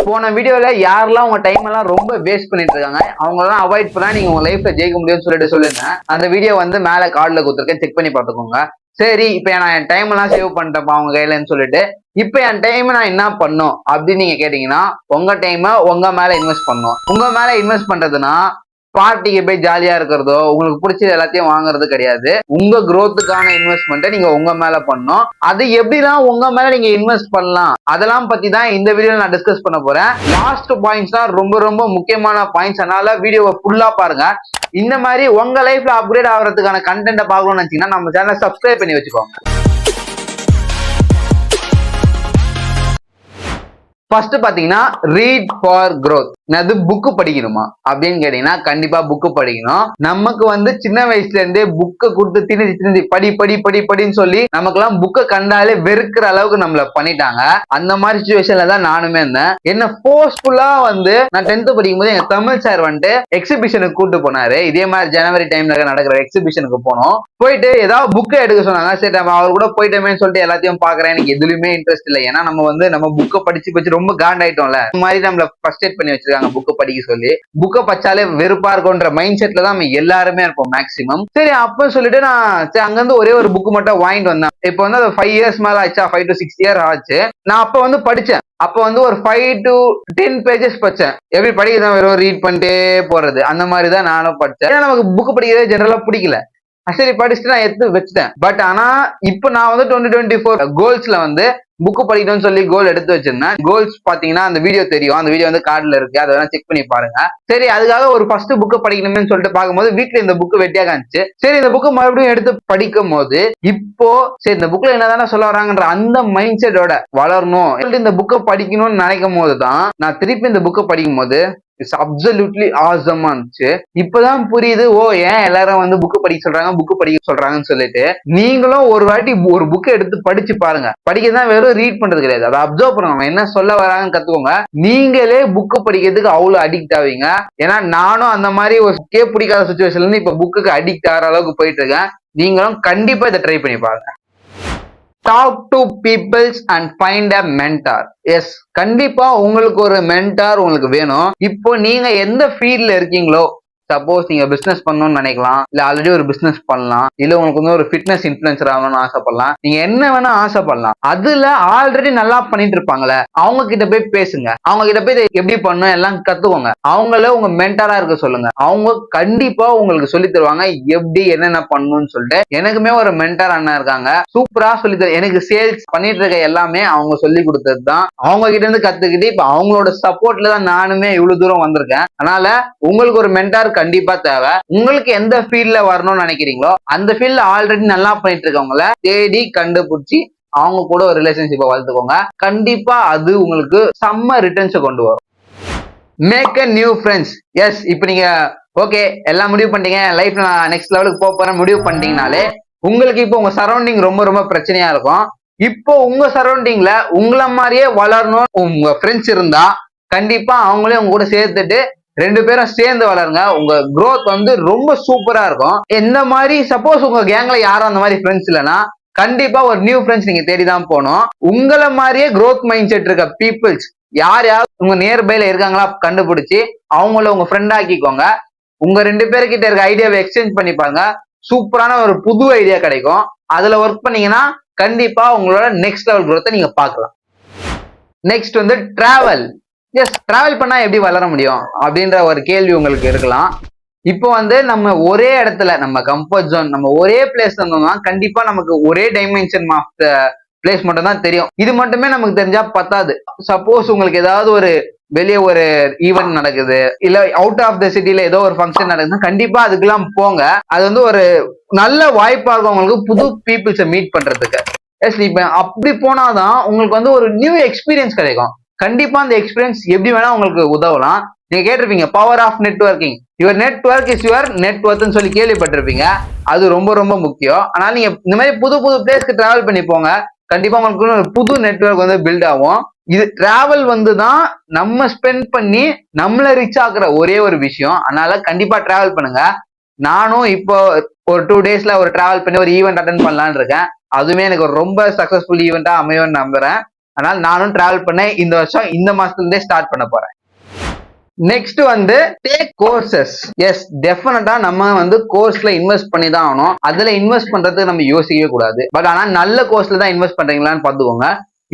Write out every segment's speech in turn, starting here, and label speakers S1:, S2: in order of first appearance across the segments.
S1: போன வீடியோல யாரெல்லாம் உங்க டைம் எல்லாம் ரொம்ப வேஸ்ட் பண்ணிட்டு இருக்காங்க அவங்க எல்லாம் அவாய்ட் பண்ணா நீங்க உங்க லைஃப்ல ஜெயிக்க முடியும்னு சொல்லிட்டு சொல்லுங்க. அந்த வீடியோ வந்து மேல கார்டுல கொடுத்துருக்கேன், செக் பண்ணி பார்த்துக்கோங்க. சரி, இப்ப நான் என் டைம் எல்லாம் சேவ் பண்ணிட்டேன்ப்பா அவங்க கையிலன்னு சொல்லிட்டு இப்ப என் டைம் நான் என்ன பண்ணும் அப்படின்னு நீங்க கேட்டீங்கன்னா, உங்க டைம் உங்க மேல இன்வெஸ்ட் பண்ணும். உங்க மேல இன்வெஸ்ட் பண்றதுன்னா பார்ட்டிக்கு போய் ஜாலியா இருக்கிறதோ உங்களுக்கு பிடிச்சது எல்லாத்தையும் வாங்குறது கிடையாது. உங்க growthக்கான இன்வெஸ்ட்மெண்ட்டை நீங்க உங்க மேல பண்ணணும். அது எப்படிதான் உங்க மேல நீங்க இன்வெஸ்ட் பண்ணலாம் அதெல்லாம் பத்தி தான் இந்த வீடியோல நான் டிஸ்கஸ் பண்ண போறேன். லாஸ்ட் பாயிண்ட்ஸ் தான் ரொம்ப ரொம்ப முக்கியமான பாயிண்ட்ஸ், அதனால வீடியோவை ஃபுல்லா பாருங்க. இந்த மாதிரி உங்க லைஃப்ல அப்கிரேட் ஆகிறதுக்கான கண்டென்ட்டை பார்க்கணும்னு நினைச்சீங்கன்னா நம்ம சேனலை சப்ஸ்கிரைப் பண்ணி வச்சுக்கோங்க. ஃபர்ஸ்ட் பாத்தீங்கன்னா ரீட் ஃபார் growth. அது புக்கு படிக்கணுமா அப்படின்னு கேட்டீங்கன்னா கண்டிப்பா புக்கு படிக்கணும். நமக்கு வந்து சின்ன வயசுல இருந்தே புக்கை கொடுத்து திணிச்சு படி படி படி படின்னு சொல்லி நமக்கு எல்லாம் புக்கை கண்டாலே வெறுக்கிற அளவுக்கு நம்மள பண்ணிட்டாங்க. அந்த மாதிரி சுச்சுவேஷன்ல தான் நானுமே இருந்தேன். என்ன போர்ஸ்ஃபுல்லா வந்து நான் 10th படிக்கும் போது எங்க தமிழ் சார் வந்துட்டு எக்ஸிபிஷனுக்கு கூட்டு போனாரு. இதே மாதிரி ஜனவரி டைம்ல நடக்கிற எக்ஸிபிஷனுக்கு போனோம். போயிட்டு ஏதாவது புக்கை எடுக்க சொன்னாங்க. சரி, நம்ம அவர் கூட போயிட்டோமே சொல்லிட்டு எல்லாத்தையும் பாக்குறேன். எனக்கு எதுலயுமே இன்ட்ரெஸ்ட் இல்லை. ஏன்னா நம்ம வந்து நம்ம புக்கை படிச்சு ரொம்ப காண்டாயிட்டோம்ல. இந்த மாதிரி நம்மள ஃபர்ஸ்ட் பண்ணி வச்சிருக்காங்க புக்கை படிக்க சொல்லி. புக்கை படிச்சாலே வெறுப்பா இருக்கும்ன்ற மைண்ட் செட்ல தான் நம்ம எல்லாருமே இருப்போம் மேக்சிமம். சரி, அப்ப சொல்லிட்டு நான் அங்க இருந்து ஒரே ஒரு புக் மட்டும் வாங்கிட்டு வந்தேன். இப்போ வந்து அது 5 years மேல ஆச்சா, 5 to 6 years ஆச்சு. நான் அப்ப வந்து படிச்சேன். அப்ப வந்து ஒரு 5 to 10 pages படிச்சேன். எப்படி படிக்கிறதா வெறும் ரீட் பண்ணிட்டே போறது அந்த மாதிரி தான் நானும் படிச்சேன். ஏன்னா நமக்கு புக் படிக்கிறதே ஜெனரலா பிடிக்கல. சரி, படிச்சுட்டு நான் எடுத்து வச்சுட்டேன். பட் ஆனா இப்ப நான் வந்து 2024 கோல்ஸ்ல வந்து புக்கு படிக்கணும்னு சொல்லி கோல் எடுத்து வச்சிருந்தேன். கோல்ஸ் பாத்தீங்கன்னா அந்த வீடியோ தெரியும், அந்த வீடியோ வந்து கார்டுல இருக்கு, அதை வேணா செக் பண்ணி பாருங்க. சரி, அதுக்காக ஒரு ஃபர்ஸ்ட் புக்கு படிக்கணும்னு சொல்லிட்டு பார்க்கும்போது வீட்டுல இந்த புக்கு வெட்டியாக இருந்துச்சு. சரி, இந்த புக்கு மறுபடியும் எடுத்து படிக்கும் போது இப்போ சரி இந்த புக்ல என்னதானே சொல்ல வராங்கன்ற அந்த மைண்ட் செட்டோட வளரணும், இந்த புக்கை படிக்கணும்னு நினைக்கும் போதுதான் நான் திருப்பி இந்த புக்கை படிக்கும் போது இட்ஸ் அப்சல்யூட்லி ஆசமா இருந்துச்சு. இப்பதான் புரியுது, ஓ ஏன் எல்லாரும் வந்து புக்கு படிக்க சொல்றாங்க, புக்கு படிக்க சொல்றாங்கன்னு சொல்லிட்டு. நீங்களும் ஒரு வாட்டி ஒரு புக்கை எடுத்து படிச்சு பாருங்க. படிக்கதான் வெறும் ரீட் பண்றது கிடையாது, அதை அப்சர்வ் பண்ணுங்க, என்ன சொல்ல வராங்கன்னு கத்துக்கோங்க. நீங்களே புக்கு படிக்கிறதுக்கு அவ்வளவு அடிக்ட் ஆவீங்க. ஏன்னா நானும் அந்த மாதிரி ஒரு பிடிக்காத சுச்சுவேஷன்ல இருந்து இப்ப புக்குக்கு அடிக்ட் ஆகிற அளவுக்கு போயிட்டு இருக்கேன். நீங்களும் கண்டிப்பா இதை ட்ரை பண்ணி பாருங்க. Talk to peoples and find a mentor. Yes, கண்டிப்பா உங்களுக்கு ஒரு மென்டார் உங்களுக்கு வேணும். இப்போ நீங்க எந்த ஃபீல்ட்ல இருக்கீங்களோ, சப்போஸ் நீங்க பிசினஸ் பண்ணணும்னு நினைக்கலாம், இல்ல ஆல்ரெடி ஒரு பிசினஸ் பண்ணலாம், இல்ல உங்களுக்கு வந்து ஒரு ஃபிட்னஸ் இன்ஃபுளுசர் ஆகணும்னு ஆசைப்படலாம். நீங்க என்ன வேணா ஆசைப்படலாம். அதுல ஆல்ரெடி நல்லா பண்ணிட்டு இருப்பாங்களே அவங்க கிட்ட போய் பேசுங்க. அவங்க கிட்ட போய் எப்படி பண்ணணும் எல்லாம் கத்துக்கோங்க. அவங்கள உங்க மென்டாரா இருக்க சொல்லுங்க. அவங்க கண்டிப்பா உங்களுக்கு சொல்லி தருவாங்க எப்படி என்னென்ன பண்ணணும்னு சொல்லிட்டு. எனக்குமே ஒரு மென்டார் அண்ணா இருக்காங்க, சூப்பரா சொல்லி தரு. எனக்கு சேல்ஸ் பண்ணிட்டு இருக்க எல்லாமே அவங்க சொல்லி கொடுத்தது தான். அவங்க கிட்ட இருந்து கத்துக்கிட்டு இப்ப அவங்களோட சப்போர்ட்ல தான் நானுமே இவ்வளவு தூரம் வந்திருக்கேன். அதனால உங்களுக்கு ஒரு மென்டார் கண்டிப்பா தேவை. உங்களுக்கு எந்த ஃபீல்ட்ல வரணும்னு நினைக்கிறீங்களோ அந்த ஃபீல்ட்ல ஆல்ரெடி நல்லா பண்ணிட்டு இருக்கவங்கள தேடி கண்டுபிடிச்சி அவங்க கூட ஒரு ரிலேஷன்ஷிப்பை வளர்த்துக்கோங்க. கண்டிப்பா அது உங்களுக்கு செம்ம ரிட்டர்ன்ஸை கொண்டு வரும். Make a new friends. Yes, இப்போ நீங்க ஓகே எல்லாம் முடிவு பண்ணிட்டீங்க, லைஃப்ல நான் நெக்ஸ்ட் லெவலுக்கு போக போறேன் முடிவு பண்ணிட்டீங்கனாலே உங்களுக்கு இப்போ உங்க சரௌண்டிங் ரொம்ப ரொம்ப பிரச்சனையா இருக்கும். இப்போ உங்க சரௌண்டிங்ல உங்களை மாதிரியே வளரணும் உங்க ஃப்ரெண்ட்ஸ் இருந்தா கண்டிப்பா அவங்களே உங்க கூட சேர்த்துட்டு 2 பேரும் சேர்ந்து வளருங்க. உங்க growth வந்து ரொம்ப சூப்பரா இருக்கும். இந்த மாதிரி சப்போஸ் உங்க கேங்ல யாரும் அந்த மாதிரி ஃப்ரெண்ட்ஸ் இல்லைன்னா கண்டிப்பா ஒரு நியூ ஃப்ரெண்ட்ஸ் நீங்க தேடிதான் போகணும். உங்களை மாதிரியே growth மைண்ட் செட் இருக்க பீப்புள்ஸ் யார் உங்க நியர்பைல இருக்காங்களா கண்டுபிடிச்சு அவங்கள உங்க ஃப்ரெண்ட் ஆக்கிக்கோங்க. உங்க 2 பேர்கிட்ட இருக்க ஐடியாவை எக்ஸ்சேஞ்ச் பண்ணி பாருங்க. சூப்பரான ஒரு புது ஐடியா கிடைக்கும். அதுல ஒர்க் பண்ணீங்கன்னா கண்டிப்பா உங்களோட நெக்ஸ்ட் லெவல் growth நீங்க பார்க்கலாம். நெக்ஸ்ட் வந்து டிராவல். எஸ், டிராவல் பண்ணா எப்படி வளர முடியும் அப்படின்ற ஒரு கேள்வி உங்களுக்கு இருக்கலாம். இப்போ வந்து நம்ம ஒரே இடத்துல நம்ம கம்ஃபர்ட் ஜோன் நம்ம ஒரே பிளேஸ் இருந்தோம்னா கண்டிப்பா நமக்கு ஒரே டைமென்ஷன் ஆஃப் த பிளேஸ் மட்டும் தான் தெரியும். இது மட்டுமே நமக்கு தெரிஞ்சா பத்தாது. சப்போஸ் உங்களுக்கு ஏதாவது ஒரு வெளியே ஒரு ஈவெண்ட் நடக்குது, இல்ல அவுட் ஆஃப் த சிட்டில ஏதோ ஒரு ஃபங்க்ஷன் நடக்குதுன்னா கண்டிப்பா அதுக்கெல்லாம் போங்க. அது வந்து ஒரு நல்ல வாய்ப்பா இருக்கும் உங்களுக்கு புது பீப்புள்ஸை மீட் பண்றதுக்கு. எஸ், இப்ப அப்படி போனாதான் உங்களுக்கு வந்து ஒரு நியூ எக்ஸ்பீரியன்ஸ் கிடைக்கும். கண்டிப்பா அந்த எக்ஸ்பீரியன்ஸ் எப்படி வேணா உங்களுக்கு உதவலாம். நீங்க கேட்டிருப்பீங்க power of networking, your network is your நெட்வொர்க்னு சொல்லி கேள்விப்பட்டிருப்பீங்க. அது ரொம்ப ரொம்ப முக்கியம். அதனால நீங்க இந்த மாதிரி புது புது பிளேஸ்க்கு டிராவல் பண்ணி போங்க. கண்டிப்பா உங்களுக்கு ஒரு புது நெட்வொர்க் வந்து பில்ட் ஆகும். இது டிராவல் வந்து தான் நம்ம ஸ்பெண்ட் பண்ணி நம்மள ரிச் ஆக்குற ஒரே ஒரு விஷயம். அதனால கண்டிப்பா டிராவல் பண்ணுங்க. நானும் இப்போ ஒரு 2 daysல ஒரு டிராவல் பண்ணி ஒரு ஈவெண்ட் அட்டன் பண்ணலான்னு இருக்கேன். அதுவுமே எனக்கு ரொம்ப சக்சஸ்ஃபுல் ஈவெண்டா அமையும்னு நம்புறேன். அதனால நானும் டிராவல் பண்ண இந்த வருஷம் இந்த மாசத்துல இருந்தே ஸ்டார்ட் பண்ண போறேன். நெக்ஸ்ட் வந்து டேக் கோர்சஸ். எஸ், டெஃபினட்டா நம்ம வந்து கோர்ஸ்ல இன்வெஸ்ட் பண்ணி தான் ஆகணும். அதுல இன்வெஸ்ட் பண்றதுக்கு நம்ம யோசிக்கவே கூடாது. பட் ஆனா நல்ல கோர்ஸ்ல தான் இன்வெஸ்ட் பண்றீங்களான்னு பாத்துக்கோங்க.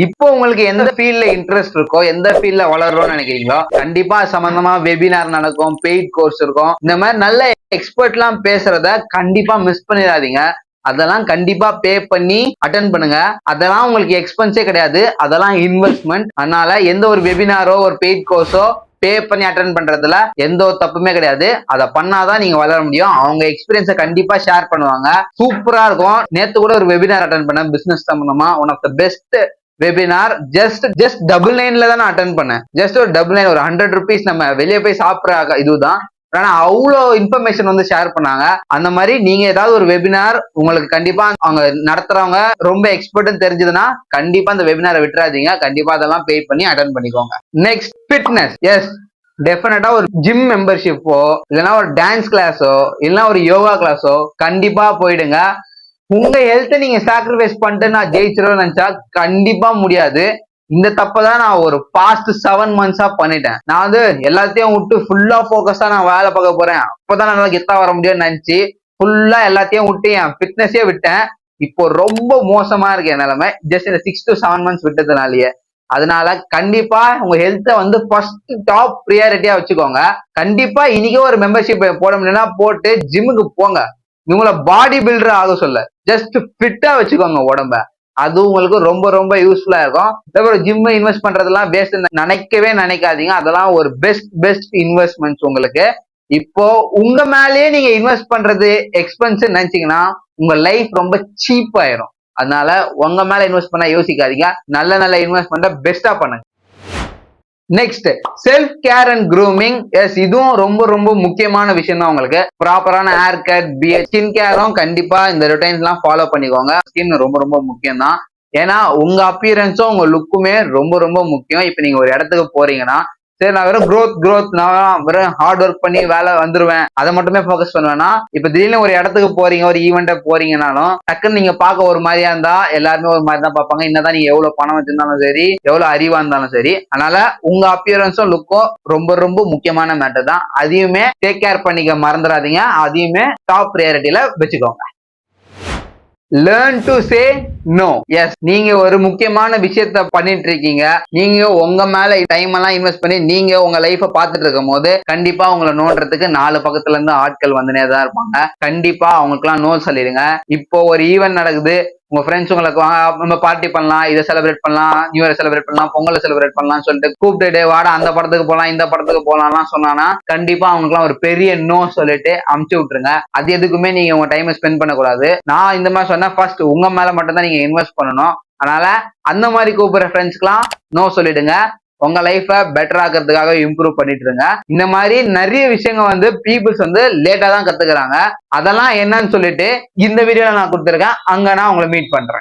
S1: இப்போ உங்களுக்கு எந்த ஃபீல்ட்ல இன்ட்ரெஸ்ட் இருக்கோ, எந்த ஃபீல்ட்ல வளரணும்னு நினைக்கிறீங்களோ, கண்டிப்பா சம்பந்தமா வெபினார் நடக்கும், பெய்ட் கோர்ஸ் இருக்கும். இந்த மாதிரி நல்ல எக்ஸ்பர்ட் எல்லாம் பேசுறத கண்டிப்பா மிஸ் பண்ணிடாதீங்க. அதெல்லாம் கண்டிப்பா பே பண்ணி அட்டென்ட் பண்ணுங்க. அதெல்லாம் உங்களுக்கு எக்ஸ்பென்ஸே கிடையாது, அதெல்லாம் இன்வெஸ்ட்மெண்ட். அதனால எந்த ஒரு வெபினாரோ ஒரு பெய்ட் கோர்ஸோ பே பண்ணி அட்டென்ட் பண்றதுல எந்த ஒரு தப்புமே கிடையாது. அதை பண்ணாதான் நீங்க வளர முடியும். அவங்க எக்ஸ்பீரியன்ஸை கண்டிப்பா ஷேர் பண்ணுவாங்க, சூப்பரா இருக்கும். நேத்து கூட ஒரு வெபினார் அட்டென்ட் பண்ணேன் பிசினஸ் சம்பந்தமா. One of the best webinar. Just double நைன்ல தான் நான் அட்டென்ட் பண்ணேன். ஜஸ்ட் ஒரு டபுள் நைன், ஒரு 100 rupees. நம்ம வெளியே போய் சாப்பிட்ற இதுதான். ஆனா அவ்வளோ இன்ஃபர்மேஷன் வந்து ஷேர் பண்ணாங்க. அந்த மாதிரி நீங்க ஏதாவது ஒரு வெபினார் உங்களுக்கு கண்டிப்பா அவங்க நடத்துறவங்க ரொம்ப எக்ஸ்பர்ட்னு தெரிஞ்சதுன்னா கண்டிப்பா அந்த வெபினாரை விட்டுறாதீங்க. கண்டிப்பா அதெல்லாம் பே பண்ணி அட்டென்ட் பண்ணிக்கோங்க. Next, fitness. எஸ், டெஃபினட்டா ஒரு ஜிம் மெம்பர்ஷிப்போ இல்லைன்னா ஒரு டான்ஸ் கிளாஸோ இல்லைன்னா ஒரு யோகா கிளாஸோ கண்டிப்பா போயிடுங்க. உங்க ஹெல்த்தை நீங்க சாக்ரிஃபைஸ் பண்ணிட்டு நான் ஜெயிச்சிருவேன்னு நினைச்சா கண்டிப்பா முடியாது. இந்த தப்பதான் நான் ஒரு பாஸ்ட் 7 months பண்ணிட்டேன். நான் வந்து எல்லாத்தையும் விட்டு ஃபுல்லா போக்கஸா நான் வேலை பார்க்க போறேன், அப்பதான் நல்லா கெத்தா வர முடியும்னு நினைச்சு ஃபுல்லா எல்லாத்தையும் விட்டு என் ஃபிட்னஸே விட்டேன். இப்போ ரொம்ப மோசமா இருக்கு என் நிலைமை, ஜஸ்ட் இந்த 6 to 7 months விட்டதுனாலயே. அதனால கண்டிப்பா உங்க ஹெல்த்தை வந்து ஃபர்ஸ்ட் டாப் ப்ரியாரிட்டியா வச்சுக்கோங்க. கண்டிப்பா இன்னைக்கே ஒரு மெம்பர்ஷிப் போட முடியும்னா போட்டு ஜிம்முக்கு போங்க. உங்களை பாடி பில்டர் ஆக சொல்ல, ஜஸ்ட் ஃபிட்டா வச்சுக்கோங்க உடம்ப. அது உங்களுக்கு ரொம்ப ரொம்ப யூஸ்ஃபுல்லா இருக்கும். ஜிம் இன்வெஸ்ட் பண்றதெல்லாம் வேஸ்ட் நினைக்காதீங்க. அதெல்லாம் ஒரு பெஸ்ட் இன்வெஸ்ட்மெண்ட்ஸ் உங்களுக்கு. இப்போ உங்க மேலேயே நீங்க இன்வெஸ்ட் பண்றது எக்ஸ்பென்ஸ் நினைச்சீங்கன்னா உங்க லைஃப் ரொம்ப சீப் ஆயிரும். அதனால உங்க மேல இன்வெஸ்ட் பண்ண யோசிக்காதீங்க. நல்ல நல்ல இன்வெஸ்ட்மெண்ட்டை பெஸ்டா பண்ணுங்க. Next, self care and grooming. Yes, இதுவும் ரொம்ப ரொம்ப முக்கியமான விஷயம் தான். உங்களுக்கு ப்ராப்பரான ஹேர் கட், பியர்ட், ஸ்கின் கேரும் கண்டிப்பா இந்த ரொட்டைன்ஸ் எல்லாம் ஃபாலோ பண்ணிக்கோங்க. ஸ்கின் ரொம்ப ரொம்ப முக்கியம் தான். ஏன்னா உங்க அப்பியரன்ஸும் உங்க லுக்குமே ரொம்ப ரொம்ப முக்கியம். இப்ப நீங்க ஒரு இடத்துக்கு போறீங்கன்னா, சரி நான் வெறும் க்ரோத் நான் வெறும் ஹார்ட் ஒர்க் பண்ணி வேலை வந்துருவேன், அதை மட்டுமே ஃபோக்கஸ் பண்ணுவேன்னா, இப்ப திடீர்னு ஒரு இடத்துக்கு போறீங்க, ஒரு ஈவெண்ட்டை போறீங்கன்னாலும் டக்குன்னு நீங்க பார்க்க ஒரு மாதிரியா இருந்தா எல்லாருமே ஒரு மாதிரி தான் பார்ப்பாங்க. என்னதான் நீங்க எவ்வளவு பணம் வச்சிருந்தாலும் சரி, எவ்வளவு அறிவா இருந்தாலும் சரி. அதனால உங்க அப்பியரன்ஸும் லுக்கும் ரொம்ப ரொம்ப முக்கியமான மேட்டர் தான். அதையுமே டேக் கேர் பண்ணிக்க மறந்துடாதீங்க. அதையுமே டாப் ப்ரையாரிட்டியில வச்சுக்கோங்க. Learn to say no. Yes, நீங்க ஒரு முக்கியமான விஷயத்த பண்ணிட்டு இருக்கீங்க. நீங்க உங்க மேல டைம் எல்லாம் இன்வெஸ்ட் பண்ணி நீங்க உங்க லைஃப பாத்துட்டு இருக்கும் போது கண்டிப்பா உங்களை நோன்றதுக்கு 4 பக்கத்துல இருந்து ஆட்கள் வந்துனே தான் இருப்பாங்க. கண்டிப்பா அவங்களுக்கு எல்லாம் நோ சொல்லிடுங்க. இப்போ ஒரு ஈவென்ட் நடக்குது, உங்க ஃப்ரெண்ட்ஸ் உங்களுக்கு நம்ம பார்ட்டி பண்ணலாம், இதை செலிப்ரேட் பண்ணலாம், நியூ இயர் செலிப்ரேட் பண்ணலாம், பொங்கலை செலிப்ரேட் பண்ணலாம் சொல்லிட்டு கூப்பிட்டு வாடா அந்த படத்துக்கு போலாம் இந்த படத்துக்கு போலாம்லாம் சொன்னானா கண்டிப்பா அவங்களுக்குலாம் ஒரு பெரிய நோ சொல்லிட்டு அமுச்சு விட்டுருங்க. அது எதுக்குமே நீங்க உங்க டைமை ஸ்பெண்ட் பண்ணக்கூடாது. நான் இந்த மாதிரி சொன்னா ஃபர்ஸ்ட் உங்க மேல மட்டும் தான் நீங்க இன்வெஸ்ட் பண்ணணும். அதனால அந்த மாதிரி கூப்பிடுற ஃப்ரெண்ட்ஸ்க்குலாம் நோ சொல்லிடுங்க. உங்க லைஃப பெட்டர் ஆக்கிறதுக்காக இம்ப்ரூவ் பண்ணிட்டு இருங்க. இந்த மாதிரி நிறைய விஷயங்கள் வந்து பீப்புள்ஸ் வந்து லேட்டா தான் கத்துக்கிறாங்க. அதெல்லாம் என்னன்னு சொல்லிட்டு இந்த வீடியோல நான் கொடுத்துருக்கேன். அங்க நான் உங்களை மீட் பண்றேன்.